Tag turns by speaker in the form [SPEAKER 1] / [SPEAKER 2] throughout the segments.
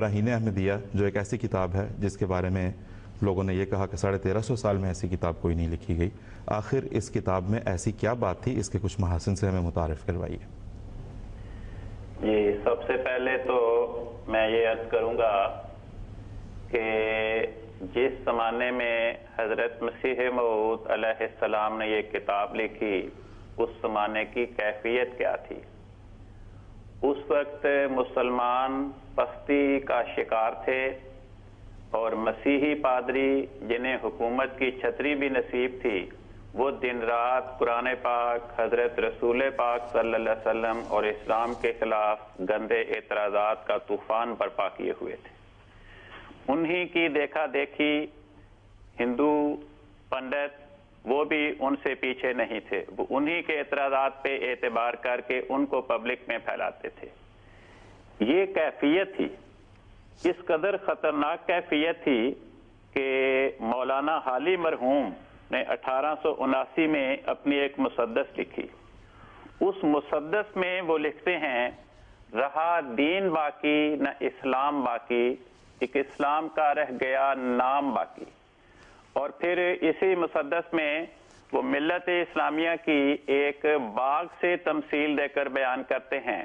[SPEAKER 1] براہین احمدیہ جو ایک ایسی کتاب ہے جس کے بارے میں لوگوں نے یہ کہا کہ 1350 سال میں ایسی کتاب کوئی نہیں لکھی گئی، آخر اس کتاب میں ایسی کیا بات تھی؟ اس کے کچھ محاسن سے ہمیں متعارف کروائیے۔
[SPEAKER 2] جی، سب سے پہلے تو میں یہ عرض کروں گا کہ جس زمانے میں حضرت مسیح موعود علیہ السلام نے یہ کتاب لکھی اس زمانے کی کیفیت کیا تھی؟ اس وقت مسلمان پستی کا شکار تھے اور مسیحی پادری جنہیں حکومت کی چھتری بھی نصیب تھی وہ دن رات قرآن پاک، حضرت رسول پاک صلی اللہ علیہ وسلم اور اسلام کے خلاف گندے اعتراضات کا طوفان برپا کیے ہوئے تھے۔ انہی کی دیکھا دیکھی ہندو پنڈت وہ بھی ان سے پیچھے نہیں تھے، وہ انہی کے اعتراضات پہ اعتبار کر کے ان کو پبلک میں پھیلاتے تھے۔ یہ کیفیت تھی، اس قدر خطرناک کیفیت تھی کہ مولانا حالی مرحوم نے 1879 میں اپنی ایک مسدس لکھی۔ اس مسدس میں وہ لکھتے ہیں، رہا دین باقی نہ اسلام باقی، ایک اسلام کا رہ گیا نام باقی۔ اور پھر اسی مسدس میں وہ ملت اسلامیہ کی ایک باغ سے تمثیل دے کر بیان کرتے ہیں،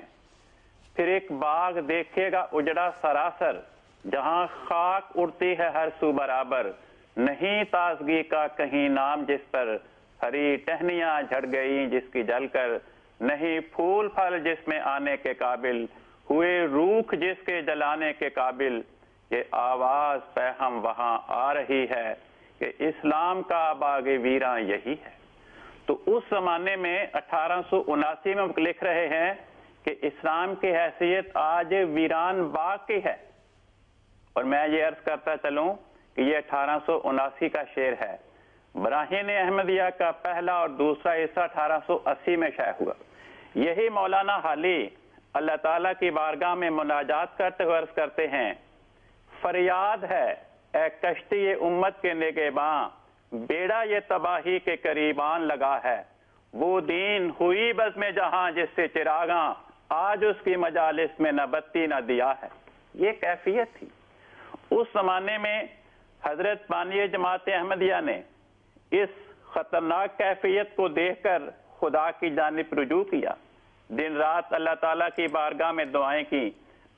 [SPEAKER 2] پھر ایک باغ دیکھیے گا اجڑا سراسر، جہاں خاک اڑتی ہے ہر سو برابر، نہیں تازگی کا کہیں نام جس پر، ہری ٹہنیاں جھڑ گئیں جس کی جل کر، نہیں پھول پھل جس میں آنے کے قابل، ہوئے روکھ جس کے جلانے کے قابل، یہ آواز پیغام وہاں آ رہی ہے کہ اسلام کا باغ ویراں یہی ہے۔ تو اس زمانے میں 1879 میں لکھ رہے ہیں کہ اسلام کی حیثیت آج ویران باغ کی ہے، اور میں یہ عرض کرتا چلوں کہ یہ 1879 کا شعر ہے۔ براہین احمدیہ کا پہلا اور دوسرا حصہ 1880 میں شائع ہوا۔ یہی مولانا حالی اللہ تعالیٰ کی بارگاہ میں مناجات کرتے ہوئے عرض کرتے ہیں، فریاد ہے اے کشتی امت کے نگہباں، بیڑا یہ تباہی کے قریبان لگا ہے، وہ دین ہوئی بزم جہاں جس سے چراغاں، آج اس کی مجالس میں نہ بتی نہ دیا ہے۔ یہ کیفیت تھی۔ اس زمانے میں حضرت بانی جماعت احمدیہ نے اس خطرناک کیفیت کو دیکھ کر خدا کی جانب رجوع کیا، دن رات اللہ تعالیٰ کی بارگاہ میں دعائیں کی،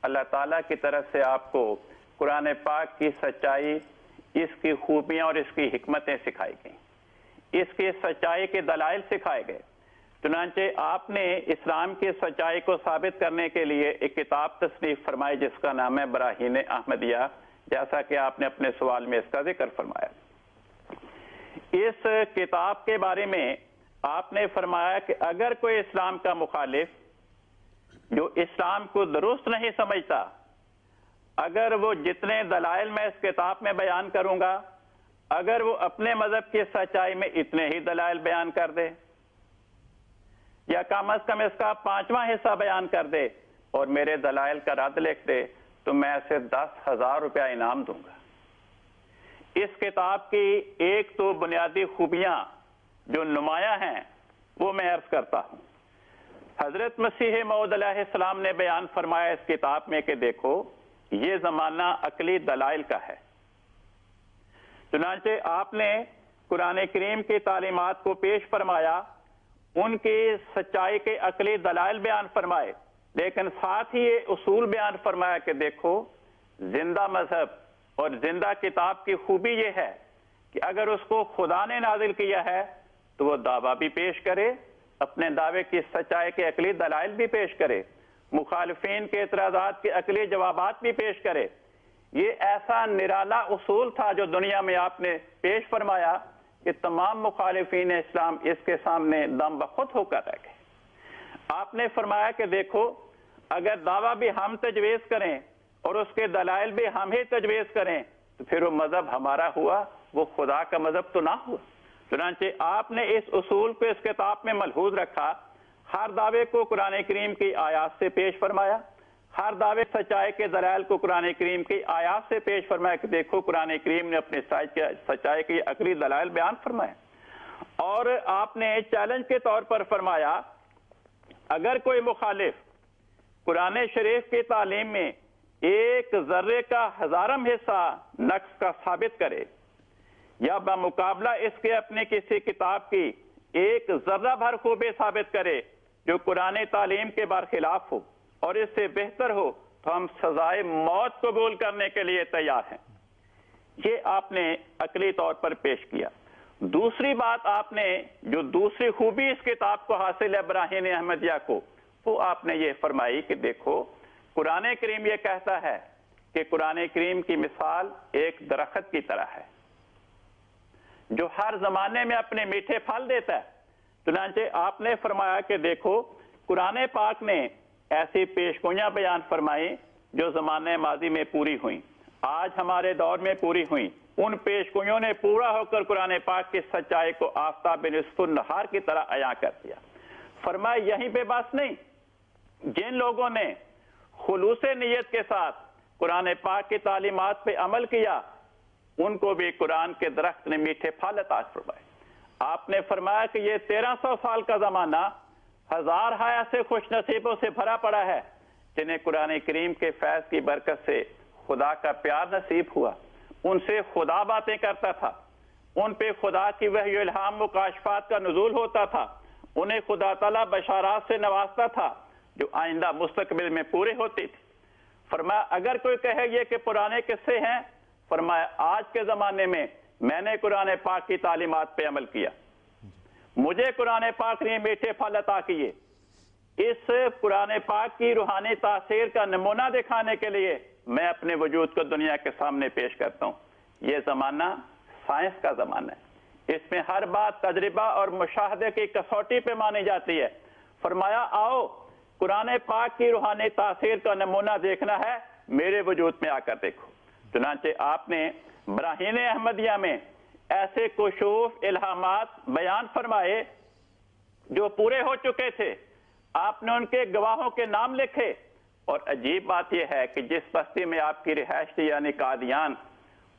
[SPEAKER 2] اللہ تعالیٰ کی طرف سے آپ کو قرآن پاک کی سچائی، اس کی خوبیاں اور اس کی حکمتیں سکھائی گئیں، اس کی سچائی کے دلائل سکھائے گئے۔ چنانچہ آپ نے اسلام کی سچائی کو ثابت کرنے کے لیے ایک کتاب تصنیف فرمائی جس کا نام ہے براہین احمدیہ، جیسا کہ آپ نے اپنے سوال میں اس کا ذکر فرمایا۔ اس کتاب کے بارے میں آپ نے فرمایا کہ اگر کوئی اسلام کا مخالف جو اسلام کو درست نہیں سمجھتا، اگر وہ جتنے دلائل میں اس کتاب میں بیان کروں گا، اگر وہ اپنے مذہب کی سچائی میں اتنے ہی دلائل بیان کر دے یا کم از کم اس کا 5واں حصہ بیان کر دے اور میرے دلائل کا رد لکھ دے تو میں اسے 10,000 روپیہ انعام دوں گا۔ اس کتاب کی ایک تو بنیادی خوبیاں جو نمایاں ہیں وہ میں عرض کرتا ہوں۔ حضرت مسیح موعود علیہ السلام نے بیان فرمایا اس کتاب میں کہ دیکھو یہ زمانہ عقلی دلائل کا ہے۔ چنانچہ آپ نے قرآن کریم کی تعلیمات کو پیش فرمایا، ان کی سچائی کے عقلی دلائل بیان فرمائے، لیکن ساتھ ہی یہ اصول بیان فرمایا کہ دیکھو زندہ مذہب اور زندہ کتاب کی خوبی یہ ہے کہ اگر اس کو خدا نے نازل کیا ہے تو وہ دعویٰ بھی پیش کرے، اپنے دعوے کی سچائی کے عقلی دلائل بھی پیش کرے، مخالفین کے اعتراضات کے عقلی جوابات بھی پیش کرے۔ یہ ایسا نرالا اصول تھا جو دنیا میں آپ نے پیش فرمایا کہ تمام مخالفین اسلام اس کے سامنے دم بخود ہو کر رہ گئے۔ آپ نے فرمایا کہ دیکھو اگر دعویٰ بھی ہم تجویز کریں اور اس کے دلائل بھی ہم ہی تجویز کریں تو پھر وہ مذہب ہمارا ہوا، وہ خدا کا مذہب تو نہ ہوا۔ چنانچہ آپ نے اس اصول کو اس کتاب میں ملحوظ رکھا، ہر دعوے کو قرآن کریم کی آیات سے پیش فرمایا، ہر دعوے سچائی کے دلائل کو قرآن کریم کی آیات سے پیش فرمایا کہ دیکھو قرآن کریم نے اپنی سچائی کے عقلی دلائل بیان فرمائے، اور آپ نے چیلنج کے طور پر فرمایا اگر کوئی مخالف قرآن شریف کی تعلیم میں ایک ذرے کا ہزارم حصہ نقص کا ثابت کرے یا بمقابلہ اس کے اپنے کسی کتاب کی ایک ذرہ بھر خوبی ثابت کرے جو قرآن تعلیم کے برخلاف ہو اور اس سے بہتر ہو تو ہم سزائے موت قبول کرنے کے لیے تیار ہیں. یہ آپ نے عقلی طور پر پیش کیا. دوسری بات آپ نے جو دوسری خوبی اس کتاب کو حاصل ہے براہین احمدیہ کو، وہ آپ نے یہ فرمائی کہ دیکھو قرآن کریم یہ کہتا ہے کہ قرآن کریم کی مثال ایک درخت کی طرح ہے جو ہر زمانے میں اپنے میٹھے پھل دیتا ہے. چنانچہ آپ نے فرمایا کہ دیکھو قرآن پاک نے ایسی پیشگوئیاں بیان فرمائی جو زمانے ماضی میں پوری ہوئیں، آج ہمارے دور میں پوری ہوئیں. ان پیشگوئیوں نے پورا ہو کر قرآن پاک کی سچائی کو آفتاب نصف النہار کی طرح عیاں کر دیا. فرمایا یہیں پہ بس نہیں، جن لوگوں نے خلوص نیت کے ساتھ قرآن پاک کی تعلیمات پہ عمل کیا ان کو بھی قرآن کے درخت نے میٹھے پھل عطا فرمائے. آپ نے فرمایا کہ یہ 1300 سال کا زمانہ ہزار ایسے خوش نصیبوں سے بھرا پڑا ہے جنہیں قرآن کریم کے فیض کی برکت سے خدا کا پیار نصیب ہوا، ان سے خدا باتیں کرتا تھا، ان پہ خدا کی وحی الہام مکاشفات کا نزول ہوتا تھا، انہیں خدا تعالیٰ بشارات سے نوازتا تھا جو آئندہ مستقبل میں پورے ہوتی تھی. فرمایا اگر کوئی کہے یہ کہ پرانے قصے ہیں، فرمایا آج کے زمانے میں نے قرآن پاک کی تعلیمات پہ عمل کیا، مجھے قرآن پاک نے میٹھے پھل عطا کیے. اس قرآن پاک کی روحانی تاثیر کا نمونہ دکھانے کے لیے میں اپنے وجود کو دنیا کے سامنے پیش کرتا ہوں. یہ زمانہ سائنس کا زمانہ ہے، اس میں ہر بات تجربہ اور مشاہدے کی کسوٹی پہ مانی جاتی ہے. فرمایا آؤ قرآن پاک کی روحانی تاثیر کا نمونہ دیکھنا ہے، میرے وجود میں آ کر دیکھو. چنانچہ آپ نے براہین احمدیہ میں ایسے کشوف الہامات بیان فرمائے جو پورے ہو چکے تھے. آپ نے ان کے گواہوں کے نام لکھے، اور عجیب بات یہ ہے کہ جس بستی میں آپ کی رہائش تھی یعنی قادیان،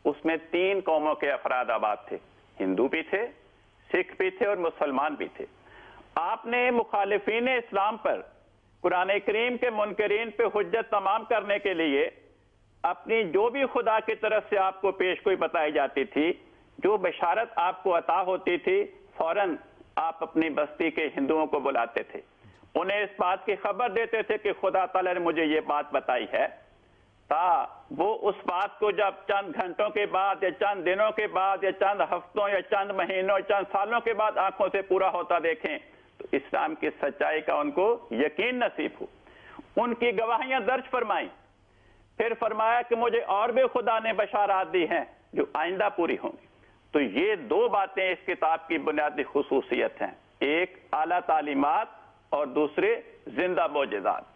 [SPEAKER 2] اس میں 3 قوموں کے افراد آباد تھے، ہندو بھی تھے، سکھ بھی تھے اور مسلمان بھی تھے. آپ نے مخالفین اسلام پر قرآن کریم کے منکرین پہ حجت تمام کرنے کے لیے اپنی جو بھی خدا کی طرف سے آپ کو پیش کوئی بتائی جاتی تھی، جو بشارت آپ کو عطا ہوتی تھی، فوراً آپ اپنی بستی کے ہندوؤں کو بلاتے تھے، انہیں اس بات کی خبر دیتے تھے کہ خدا تعالیٰ نے مجھے یہ بات بتائی ہے، تا وہ اس بات کو جب چند گھنٹوں کے بعد یا چند دنوں کے بعد یا چند ہفتوں یا چند مہینوں چند سالوں کے بعد آنکھوں سے پورا ہوتا دیکھیں تو اسلام کی سچائی کا ان کو یقین نصیب ہو. ان کی گواہیاں درج فرمائیں. پھر فرمایا کہ مجھے اور بھی خدا نے بشارات دی ہیں جو آئندہ پوری ہوں گی. تو یہ 2 باتیں اس کتاب کی بنیادی خصوصیت ہیں، ایک اعلیٰ تعلیمات اور دوسرے زندہ معجزات.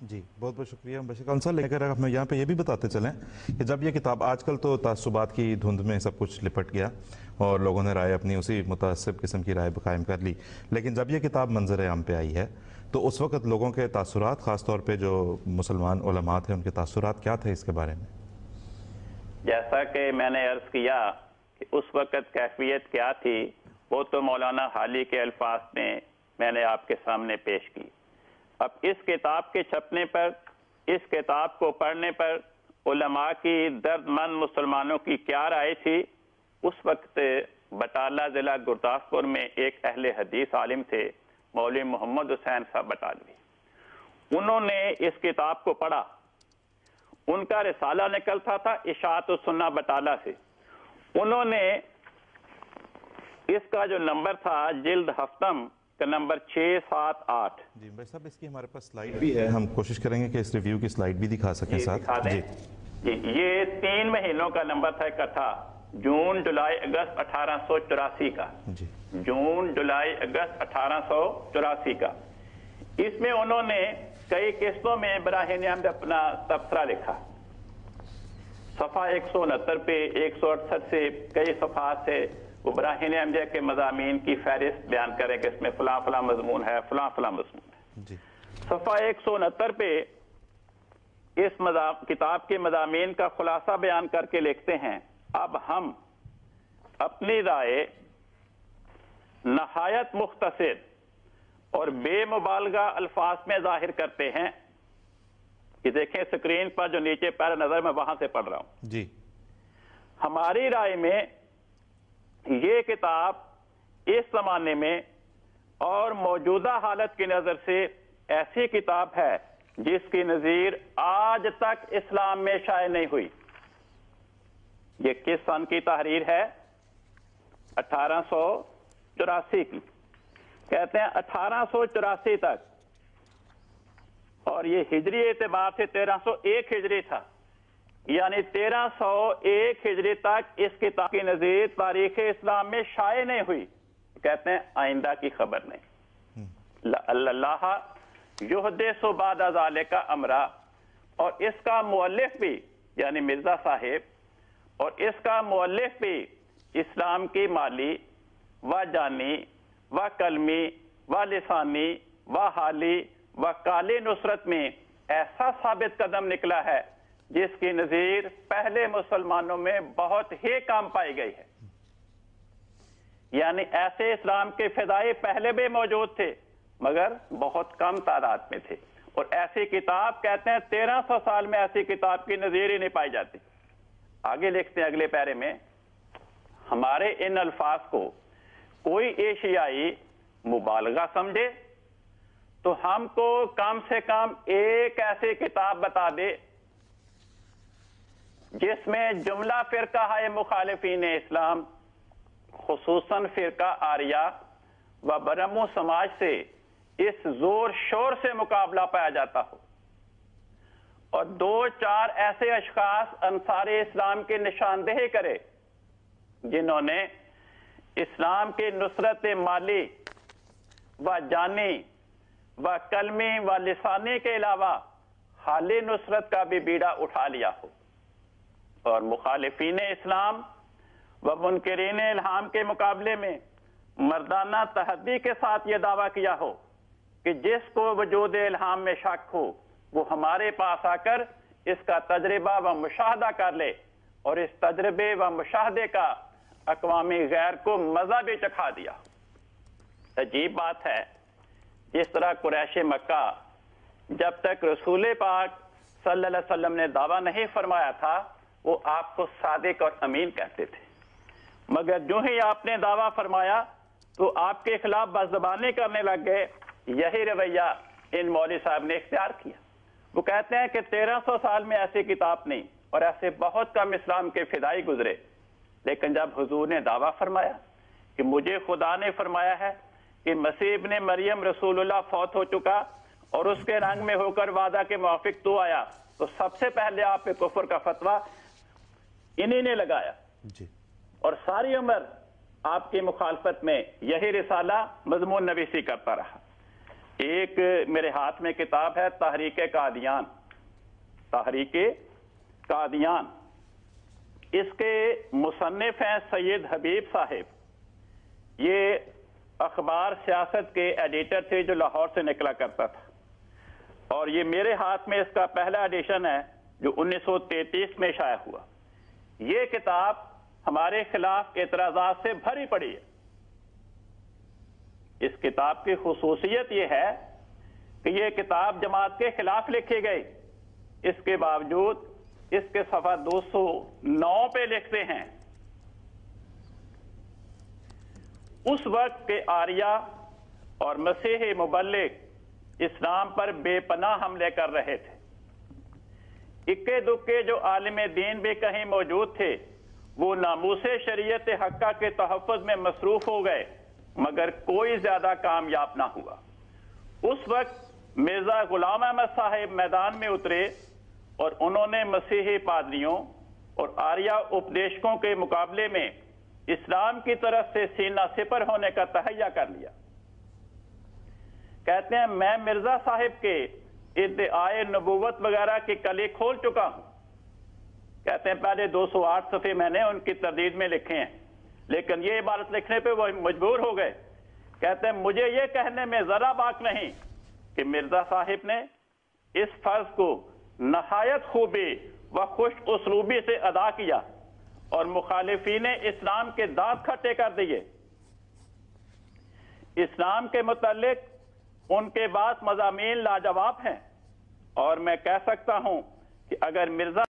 [SPEAKER 1] جی بہت بہت شکریہ بشیر کونسل. لیکن ہمیں یہاں پہ یہ بھی بتاتے چلیں کہ جب یہ کتاب، آج کل تو تعصبات کی دھند میں سب کچھ لپٹ گیا اور لوگوں نے رائے اپنی اسی متعصب قسم کی رائے قائم کر لی، لیکن جب یہ کتاب منظر عام پہ آئی ہے تو اس وقت لوگوں کے تاثرات، خاص طور پہ جو مسلمان علماء تھے، ان کے تاثرات کیا تھے اس کے بارے میں؟
[SPEAKER 2] جیسا کہ میں نے عرض کیا کہ اس وقت کیفیت کیا تھی وہ تو مولانا حالی کے الفاظ میں نے آپ کے سامنے پیش کی. اب اس کتاب کے چھپنے پر، اس کتاب کو پڑھنے پر علماء کی درد مند مسلمانوں کی کیا رائے تھی؟ اس وقت بٹالہ ضلع گرداسپور میں ایک اہل حدیث عالم تھے، مولوی محمد حسین صاحب بٹالوی. انہوں نے اس کتاب کو پڑھا. ان کا رسالہ نکلتا تھا اشاعت السنہ بٹالہ سے. انہوں نے اس کا جو نمبر تھا جلد ہفتم کا نمبر 678.
[SPEAKER 1] جی بھائی صاحب اس کی ہمارے پاس سلائیڈ بھی ہے، ہم کوشش کریں گے کہ اس ریویو کی سلائیڈ بھی دکھا سکیں ساتھ.
[SPEAKER 2] جی یہ 3 مہینوں کا نمبر تھا اکٹھا، جون جولائی اگست 1884 کا.
[SPEAKER 1] جی
[SPEAKER 2] جون جولائی اگست 1884 کا. اس میں انہوں نے کئی قسطوں میں براہین احمد اپنا تبصرہ لکھا. صفحہ 169 پہ 168 سے کئی صفحات سے وہ براہین احمدیہ کے مضامین کی فہرست بیان کریں کہ اس میں فلاں فلاں مضمون ہے، فلاں فلاں مضمون ہے.
[SPEAKER 1] جی
[SPEAKER 2] صفحہ 169 پہ اس کتاب کے مضامین کا خلاصہ بیان کر کے لکھتے ہیں، اب ہم اپنی رائے نہایت مختصر اور بے مبالغہ الفاظ میں ظاہر کرتے ہیں کہ دیکھیں اسکرین پر جو نیچے پیرا نظر میں وہاں سے پڑھ رہا ہوں
[SPEAKER 1] جی
[SPEAKER 2] ہماری رائے میں یہ کتاب اس زمانے میں اور موجودہ حالت کی نظر سے ایسی کتاب ہے جس کی نظیر آج تک اسلام میں شائع نہیں ہوئی. یہ کس سن کی تحریر ہے؟ 1884 کی. کہتے ہیں 1884 تک، اور یہ ہجری اعتبار سے 1301 ہجری تھا، یعنی 1301 ہجری تک اس کتاب کی نظیر تاریخ اسلام میں شائع نہیں ہوئی. کہتے ہیں آئندہ کی خبر نہیں. اللہ یحدث بعد ذالک امرا، اور اس کا مؤلف بھی یعنی مرزا صاحب اور اس کا مؤلف بھی اسلام کی مالی و جانی و قلمی و لسانی و حالی و کالی نصرت میں ایسا ثابت قدم نکلا ہے جس کی نظیر پہلے مسلمانوں میں بہت ہی کم پائی گئی ہے. یعنی ایسے اسلام کے فدائی پہلے بھی موجود تھے مگر بہت کم تعداد میں تھے، اور ایسی کتاب کہتے ہیں 1300 سال میں ایسی کتاب کی نظیر ہی نہیں پائی جاتی. آگے لکھتے ہیں اگلے پیرے میں، ہمارے ان الفاظ کو کوئی ایشیائی مبالغہ سمجھے تو ہم کو کم سے کم ایک ایسی کتاب بتا دے جس میں جملہ فرقہ ہے مخالفین اسلام، خصوصاً فرقہ آریہ و برہمو سماج سے اس زور شور سے مقابلہ پایا جاتا ہو، اور 2-4 ایسے اشخاص انصار اسلام کی نشاندہی کرے جنہوں نے اسلام کی نصرت مالی و جانی و کلمی و لسانی کے علاوہ حالی نصرت کا بھی بیڑا اٹھا لیا ہو، اور مخالفین اسلام و منکرین الہام کے مقابلے میں مردانہ تحدی کے ساتھ یہ دعویٰ کیا ہو کہ جس کو وجود الہام میں شک ہو وہ ہمارے پاس آ کر اس کا تجربہ و مشاہدہ کر لے، اور اس تجربے و مشاہدے کا اقوام غیر کو مزہ بھی چکھا دیا. عجیب بات ہے، جس طرح قریش مکہ جب تک رسول پاک صلی اللہ علیہ وسلم نے دعویٰ نہیں فرمایا تھا وہ آپ کو صادق اور امین کہتے تھے، مگر جو ہی آپ نے دعویٰ فرمایا تو آپ کے خلاف بزبانی کرنے لگ گئے. یہی رویہ ان مولوی صاحب نے اختیار کیا. وہ کہتے ہیں کہ 1300 سال میں ایسی کتاب نہیں، اور ایسے بہت کم اسلام کے فدائی گزرے، لیکن جب حضور نے دعویٰ فرمایا کہ مجھے خدا نے فرمایا ہے کہ مسیح ابن مریم رسول اللہ فوت ہو چکا اور اس کے رنگ میں ہو کر وعدہ کے موافق تو آیا، تو سب سے پہلے آپ پہ کفر کا فتویٰ انہی نے لگایا
[SPEAKER 1] جی، اور
[SPEAKER 2] ساری عمر آپ کی مخالفت میں یہی رسالہ مضمون نویسی کرتا رہا. ایک میرے ہاتھ میں کتاب ہے تحریک قادیان، تحریک قادیان، اس کے مصنف ہیں سید حبیب صاحب. یہ اخبار سیاست کے ایڈیٹر تھے جو لاہور سے نکلا کرتا تھا، اور یہ میرے ہاتھ میں اس کا پہلا ایڈیشن ہے جو 1933 میں شائع ہوا. یہ کتاب ہمارے خلاف اعتراضات سے بھری پڑی ہے. اس کتاب کی خصوصیت یہ ہے کہ یہ کتاب جماعت کے خلاف لکھی گئی، اس کے باوجود اس کے صفحہ 209 پہ لکھتے ہیں اس وقت کے آریہ اور مسیحی مبلغ اسلام پر بے پناہ حملے کر رہے تھے. اکے دکے جو عالم دین بھی کہیں موجود تھے وہ ناموس شریعت حقہ کے تحفظ میں مصروف ہو گئے، مگر کوئی زیادہ کامیاب نہ ہوا. اس وقت مرزا غلام احمد صاحب میدان میں اترے اور انہوں نے مسیحی پادریوں اور آریہ اپدیشکوں کے مقابلے میں اسلام کی طرف سے سینہ سپر ہونے کا تہیہ کر لیا. کہتے ہیں میں مرزا صاحب کے ادعائے نبوت وغیرہ کی کلی کھول چکا ہوں. کہتے ہیں پہلے 208 صفحے میں نے ان کی تردید میں لکھے ہیں، لیکن یہ عبارت لکھنے پہ وہ مجبور ہو گئے. کہتے ہیں مجھے یہ کہنے میں ذرا باک نہیں کہ مرزا صاحب نے اس فرض کو نہایت خوبی و خوش اسلوبی سے ادا کیا اور مخالفین اسلام کے دانت کھٹے کر دیے. اسلام کے متعلق ان کے بعد مضامین لاجواب ہیں اور میں کہہ سکتا ہوں کہ اگر مرزا